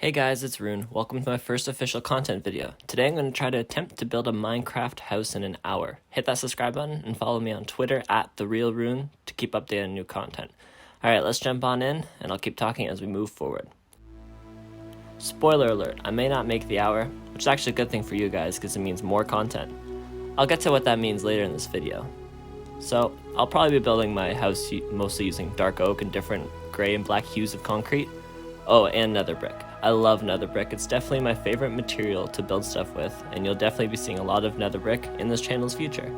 Hey guys, it's Roon. Welcome to my first official content video. Today I'm going to try to attempt to build a Minecraft house in an hour. Hit that subscribe button and follow me on Twitter at @TheRealRoon to keep updated on new content. Alright, let's jump on in and I'll keep talking as we move forward. Spoiler alert, I may not make the hour, which is actually a good thing for you guys because it means more content. I'll get to what that means later in this video. So, I'll probably be building my house mostly using dark oak and different gray and black hues of concrete. Oh, and nether brick. I love nether brick. It's definitely my favorite material to build stuff with, and you'll definitely be seeing a lot of nether brick in this channel's future.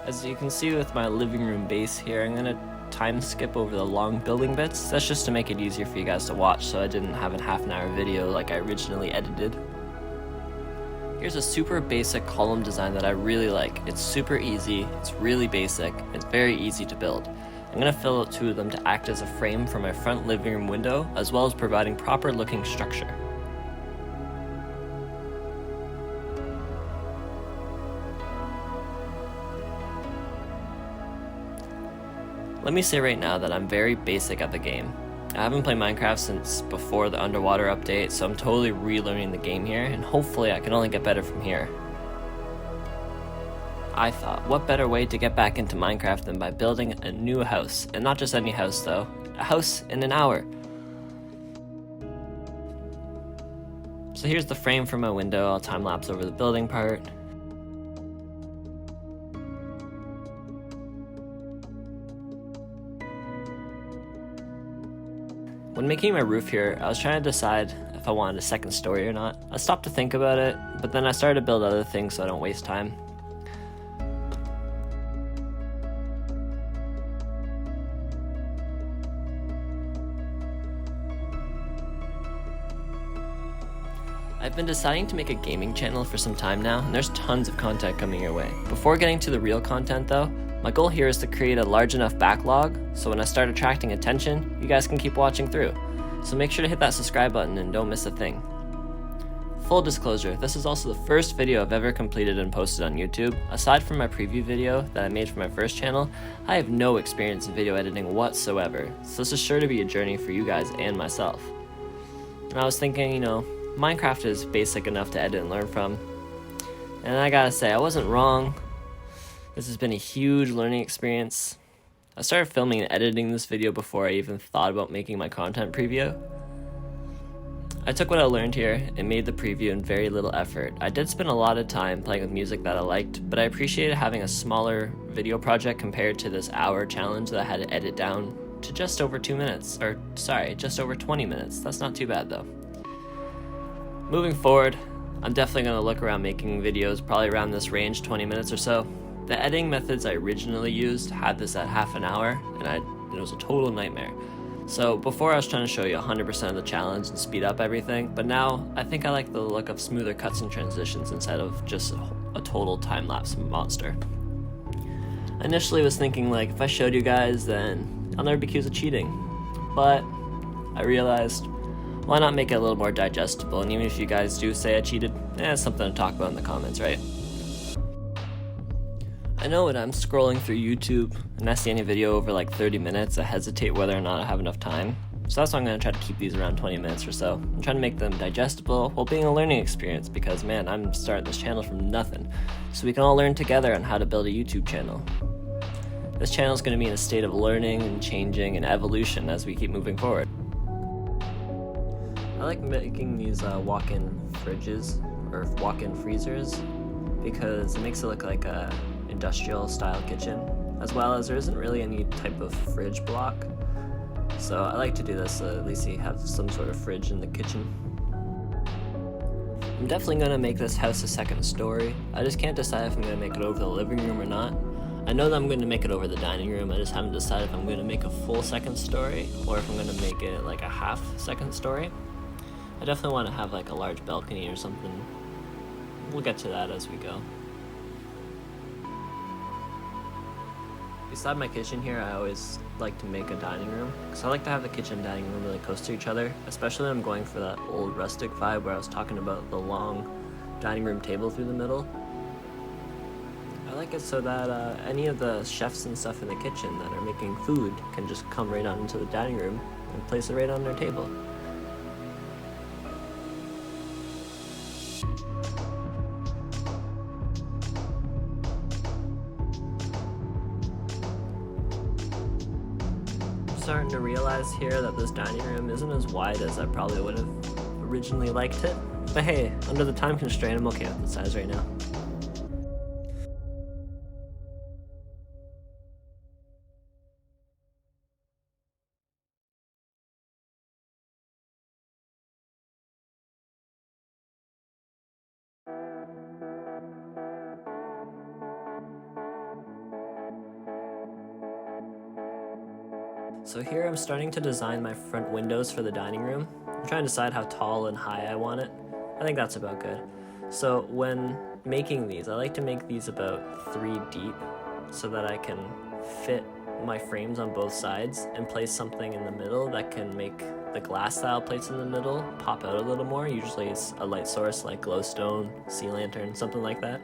As you can see with my living room base here, I'm gonna time skip over the long building bits. That's just to make it easier for you guys to watch, so I didn't have a half-an-hour video like I originally edited. Here's a super basic column design that I really like. It's super easy, it's really basic, it's very easy to build. I'm going to fill out two of them to act as a frame for my front living room window, as well as providing proper looking structure. Let me say right now that I'm very basic at the game. I haven't played Minecraft since before the underwater update, so I'm totally relearning the game here, and hopefully I can only get better from here. I thought, what better way to get back into Minecraft than by building a new house, and not just any house though, a house in an hour. So here's the frame for my window. I'll time lapse over the building part. When making my roof here, I was trying to decide if I wanted a second story or not. I stopped to think about it, but then I started to build other things so I don't waste time. I've been deciding to make a gaming channel for some time now, and there's tons of content coming your way. Before getting to the real content though, my goal here is to create a large enough backlog so when I start attracting attention, you guys can keep watching through. So make sure to hit that subscribe button and don't miss a thing. Full disclosure, this is also the first video I've ever completed and posted on YouTube. Aside from my preview video that I made for my first channel, I have no experience in video editing whatsoever, so this is sure to be a journey for you guys and myself. And I was thinking, Minecraft is basic enough to edit and learn from. And I gotta say, I wasn't wrong. This has been a huge learning experience. I started filming and editing this video before I even thought about making my content preview. I took what I learned here and made the preview in very little effort. I did spend a lot of time playing with music that I liked, but I appreciated having a smaller video project compared to this hour challenge that I had to edit down to just over 2 minutes. Just over 20 minutes. That's not too bad though. Moving forward, I'm definitely going to look around making videos probably around this range, 20 minutes or so. The editing methods I originally used had this at half an hour, and it was a total nightmare. So before I was trying to show you 100% of the challenge and speed up everything, but now I think I like the look of smoother cuts and transitions instead of just a total time-lapse monster. I initially was thinking like if I showed you guys then I'll never be accused of cheating, but I realized why not make it a little more digestible, and even if you guys do say I cheated, it's something to talk about in the comments, right? I know when I'm scrolling through YouTube and I see any video over like 30 minutes, I hesitate whether or not I have enough time. So that's why I'm going to try to keep these around 20 minutes or so. I'm trying to make them digestible while being a learning experience because, man, I'm starting this channel from nothing. So we can all learn together on how to build a YouTube channel. This channel is going to be in a state of learning and changing and evolution as we keep moving forward. I like making these walk-in fridges or walk-in freezers because it makes it look like a industrial style kitchen, as well as there isn't really any type of fridge block. So I like to do this so at least you have some sort of fridge in the kitchen. I'm definitely going to make this house a second story. I just can't decide if I'm going to make it over the living room or not. I know that I'm going to make it over the dining room, I just haven't decided if I'm going to make a full second story or if I'm going to make it like a half second story. I definitely want to have like a large balcony or something. We'll get to that as we go. Beside my kitchen here, I always like to make a dining room, because I like to have the kitchen and dining room really close to each other, especially when I'm going for that old rustic vibe where I was talking about the long dining room table through the middle. I like like it so that any of the chefs and stuff in the kitchen that are making food can just come right on into the dining room and place it right on their table. I'm starting to realize here that this dining room isn't as wide as I probably would have originally liked it, but hey, under the time constraint, I'm okay with the size right now. So here I'm starting to design my front windows for the dining room. I'm trying to decide how tall and high I want it. I think that's about good. So when making these, I like to make these about 3 deep so that I can fit my frames on both sides and place something in the middle that can make the glass style plates in the middle pop out a little more. Usually it's a light source like glowstone, sea lantern, something like that.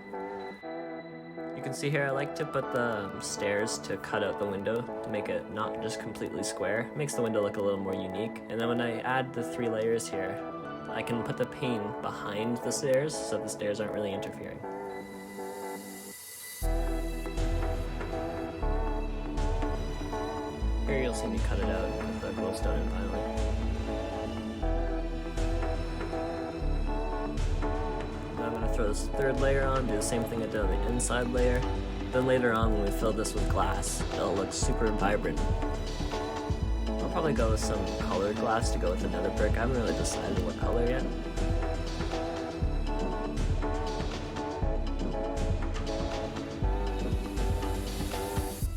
You can see here I like to put the stairs to cut out the window to make it not just completely square. It makes the window look a little more unique. And then when I add the 3 layers here, I can put the pane behind the stairs so the stairs aren't really interfering. Here you'll see me cut it out with the glowstone and finally. I'm going to throw this 3rd layer on, do the same thing I did on the inside layer. Then later on when we fill this with glass, it'll look super vibrant. I'll probably go with some colored glass to go with another brick. I haven't really decided what color yet.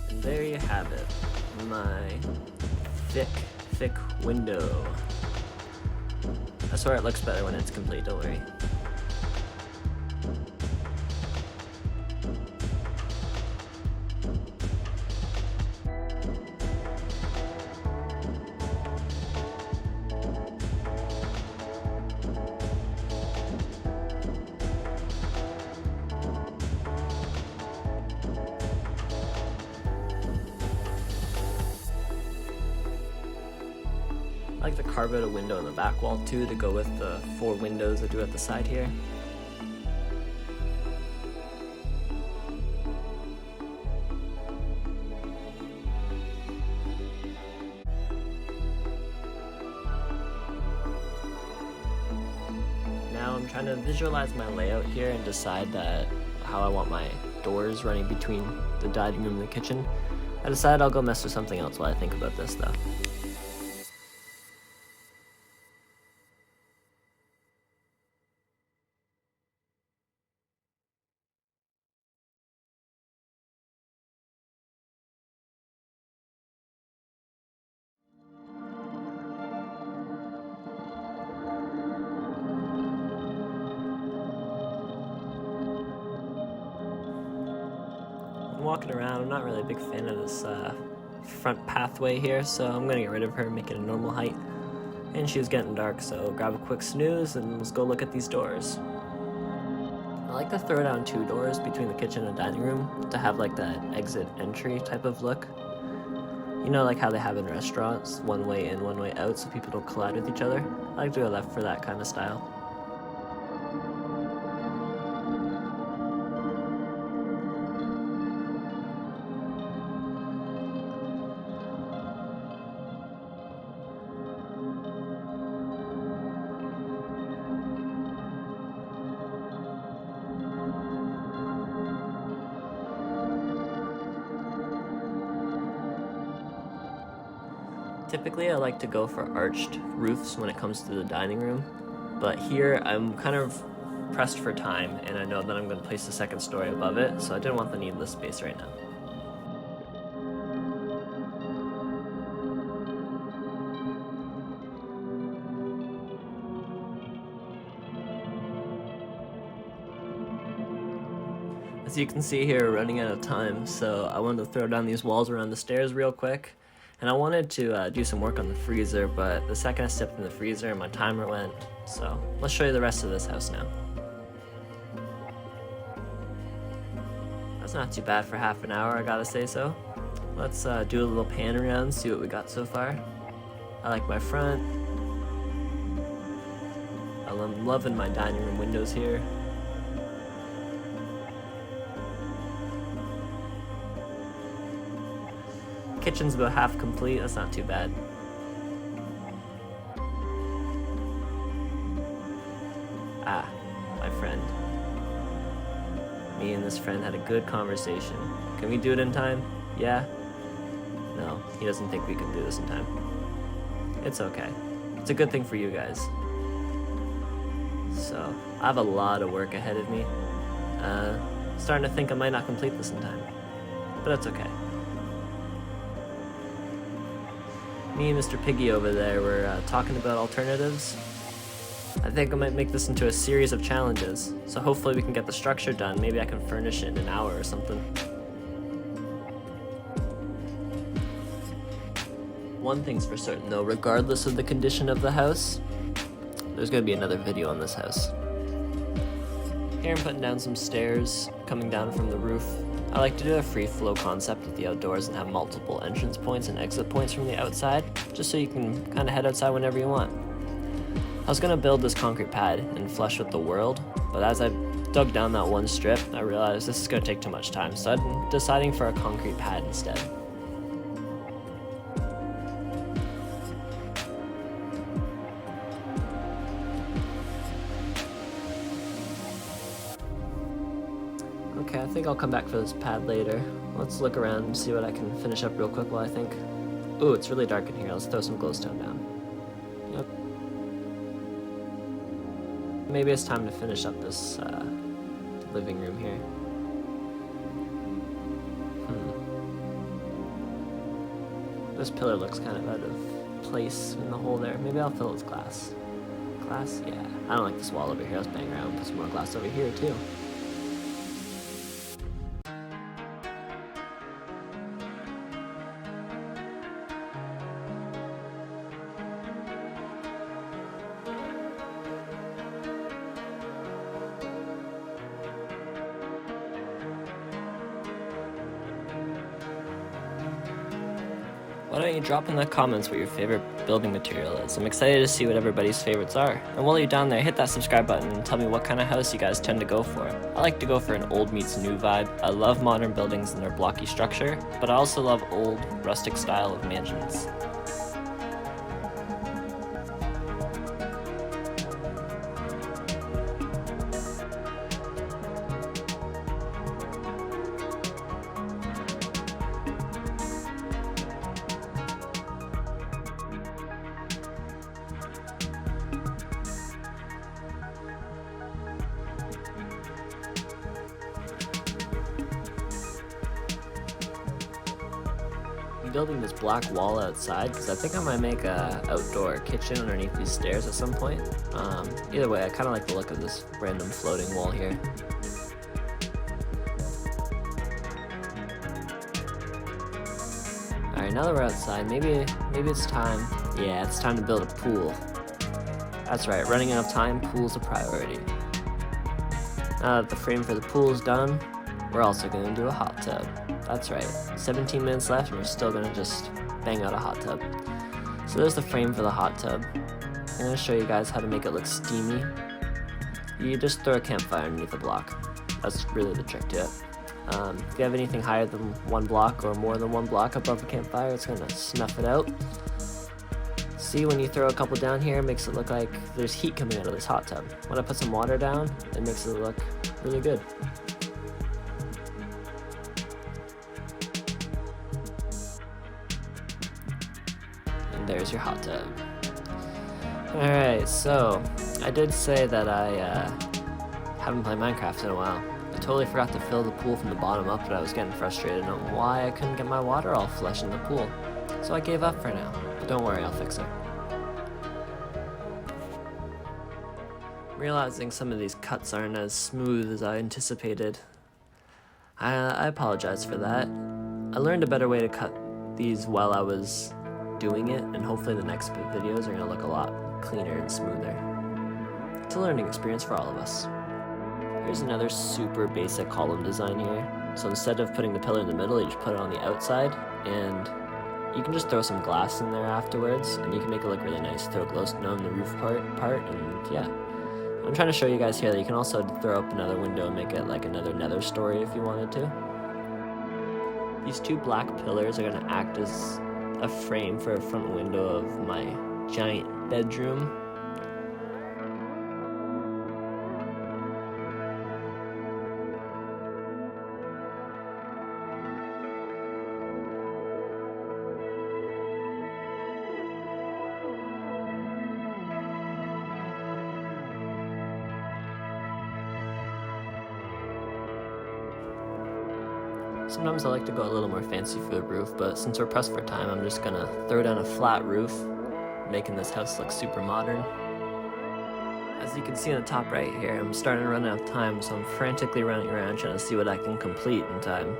And there you have it, my thick window. I swear it looks better when it's complete, don't worry. I like to carve out a window in the back wall too to go with the 4 windows I do at the side here. Now I'm trying to visualize my layout here and decide that how I want my doors running between the dining room and the kitchen. I decided I'll go mess with something else while I think about this though. Walking around, I'm not really a big fan of this front pathway here, so I'm gonna get rid of her and make it a normal height. And she's getting dark, so grab a quick snooze and let's go look at these doors. I like to throw down 2 doors between the kitchen and dining room to have like that exit entry type of look. You know, like how they have in restaurants, 1 way in, 1 way out, so people don't collide with each other. I like to go left for that kind of style. Typically I like to go for arched roofs when it comes to the dining room, but here I'm kind of pressed for time and I know that I'm going to place the 2nd story above it, so I didn't want the needless space right now. As you can see here, we're running out of time, so I wanted to throw down these walls around the stairs real quick. And I wanted to do some work on the freezer, but the second I stepped in the freezer, my timer went. So let's show you the rest of this house now. That's not too bad for half an hour, I gotta say so. Let's do a little pan around, see what we got so far. I like my front. I'm loving my dining room windows here. Kitchen's about half complete, that's not too bad. Ah, my friend. Me and this friend had a good conversation. Can we do it in time? Yeah? No, he doesn't think we can do this in time. It's okay. It's a good thing for you guys. So, I have a lot of work ahead of me. Starting to think I might not complete this in time. But that's okay. Me and Mr. Piggy over there were talking about alternatives. I think I might make this into a series of challenges, so hopefully we can get the structure done. Maybe I can furnish it in an hour or something. One thing's for certain though, regardless of the condition of the house, there's gonna be another video on this house. Here I'm putting down some stairs, coming down from the roof. I like to do a free flow concept with the outdoors and have multiple entrance points and exit points from the outside, just so you can kind of head outside whenever you want. I was gonna build this concrete pad and flush with the world, but as I dug down that one strip, I realized this is gonna take too much time, so I'm deciding for a concrete pad instead. Okay, I think I'll come back for this pad later. Let's look around and see what I can finish up real quick while I think. Ooh, it's really dark in here. Let's throw some glowstone down. Yep. Maybe it's time to finish up this living room here. This pillar looks kind of out of place in the hole there. Maybe I'll fill it with glass. Glass? Yeah. I don't like this wall over here. Let's bang around and put some more glass over here too. Why don't you drop in the comments what your favorite building material is? I'm excited to see what everybody's favorites are. And while you're down there, hit that subscribe button and tell me what kind of house you guys tend to go for. I like to go for an old meets new vibe. I love modern buildings and their blocky structure, but I also love old, rustic style of mansions. I'm building this black wall outside because I think I might make a outdoor kitchen underneath these stairs at some point. Either way, I kind of like the look of this random floating wall here. Alright, now that we're outside, maybe it's time. Yeah, it's time to build a pool. That's right, running out of time, pool's a priority. Now that the frame for the pool is done, we're also going to do a hot tub. That's right, 17 minutes left and we're still going to just bang out a hot tub. So there's the frame for the hot tub. I'm going to show you guys how to make it look steamy. You just throw a campfire underneath the block. That's really the trick to it. If you have anything higher than one block or more than one block above the campfire, it's going to snuff it out. See, when you throw a couple down here, it makes it look like there's heat coming out of this hot tub. When I put some water down, it makes it look really good. There's your hot tub. Alright, so I did say that I haven't played Minecraft in a while. I totally forgot to fill the pool from the bottom up, but I was getting frustrated on why I couldn't get my water all flush in the pool. So I gave up for now, but don't worry, I'll fix it. Realizing some of these cuts aren't as smooth as I anticipated. I apologize for that. I learned a better way to cut these while I was doing it, and hopefully the next videos are going to look a lot cleaner and smoother. It's a learning experience for all of us. Here's another super basic column design here. So instead of putting the pillar in the middle, you just put it on the outside, and you can just throw some glass in there afterwards, and you can make it look really nice. Throw glowstone in the roof part, and yeah. I'm trying to show you guys here that you can also throw up another window and make it like another nether story if you wanted to. These two black pillars are going to act as a frame for a front window of my giant bedroom. Sometimes I like to go a little more fancy for the roof, but since we're pressed for time, I'm just gonna throw down a flat roof, making this house look super modern. As you can see in the top right here, I'm starting to run out of time, so I'm frantically running around trying to see what I can complete in time.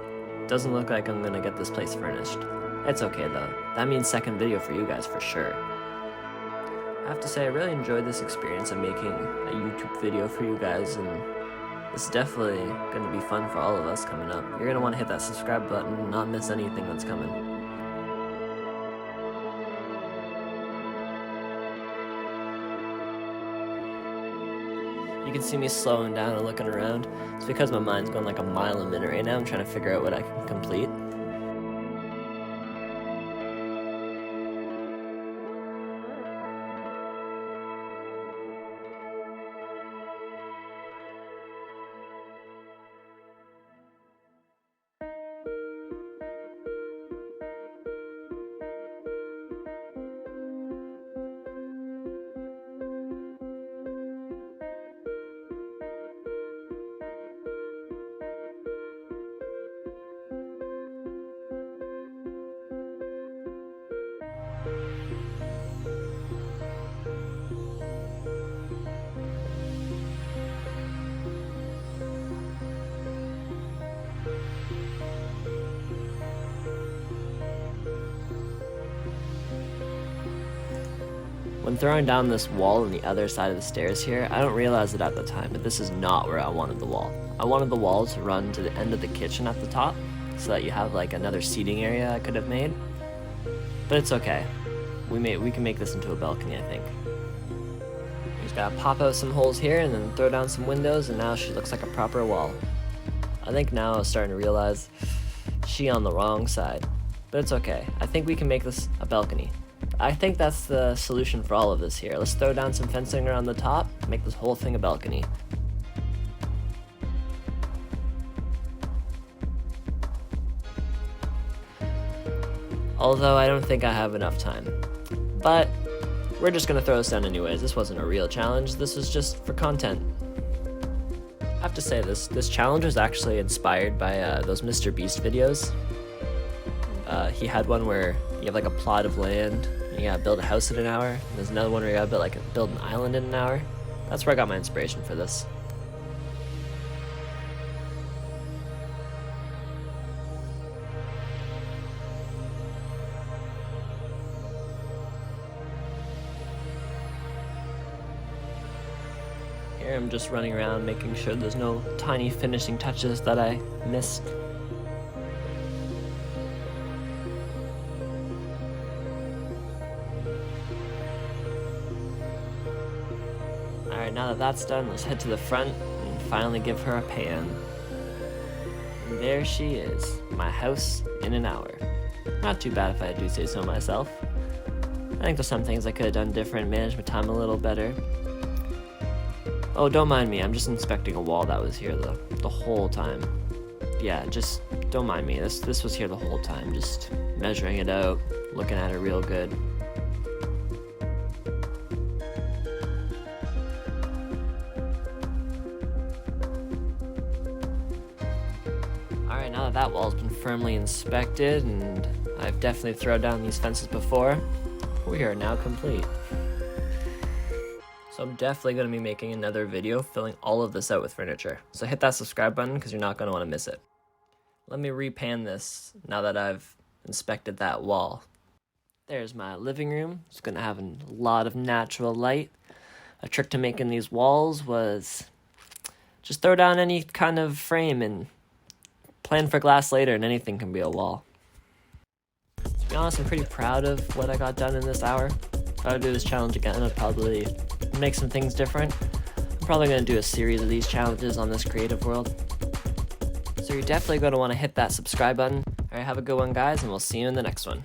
Doesn't look like I'm gonna get this place furnished. It's okay though, that means second video for you guys for sure. I have to say I really enjoyed this experience of making a YouTube video for you guys, and it's definitely going to be fun for all of us coming up. You're going to want to hit that subscribe button and not miss anything that's coming. You can see me slowing down and looking around. It's because my mind's going like a mile a minute right now. I'm trying to figure out what I can complete. When throwing down this wall on the other side of the stairs here, I don't realize it at the time, but this is not where I wanted the wall. I wanted the wall to run to the end of the kitchen at the top, so that you have like another seating area I could have made. But it's okay. We can make this into a balcony, I think. We just gotta pop out some holes here and then throw down some windows, and now she looks like a proper wall. I think now I'm starting to realize she on the wrong side. But it's okay. I think we can make this a balcony. I think that's the solution for all of this here. Let's throw down some fencing around the top, make this whole thing a balcony. Although I don't think I have enough time. But we're just gonna throw this down anyways. This wasn't a real challenge, this was just for content. I have to say this challenge was actually inspired by those Mr. Beast videos. He had one where you have like a plot of land, and you gotta build a house in an hour. And there's another one where you gotta build an island in an hour. That's where I got my inspiration for this. Here I'm just running around making sure there's no tiny finishing touches that I missed. Alright, now that that's done, let's head to the front and finally give her a pan. And there she is, my house in an hour. Not too bad if I do say so myself. I think there's some things I could have done different, managed my time a little better. Oh, don't mind me, I'm just inspecting a wall that was here the whole time. Yeah, just don't mind me, this was here the whole time, just measuring it out, looking at it real good. Alright, now that wall's been firmly inspected, and I've definitely thrown down these fences before, we are now complete. So I'm definitely going to be making another video filling all of this out with furniture. So hit that subscribe button because you're not going to want to miss it. Let me repan this now that I've inspected that wall. There's my living room. It's going to have a lot of natural light. A trick to making these walls was just throw down any kind of frame and Plan for glass later and anything can be a wall. To be honest, I'm pretty proud of what I got done in this hour. If I would do this challenge again, I'd probably make some things different. I'm probably going to do a series of these challenges on this creative world. So you're definitely going to want to hit that subscribe button. Alright, have a good one guys, and we'll see you in the next one.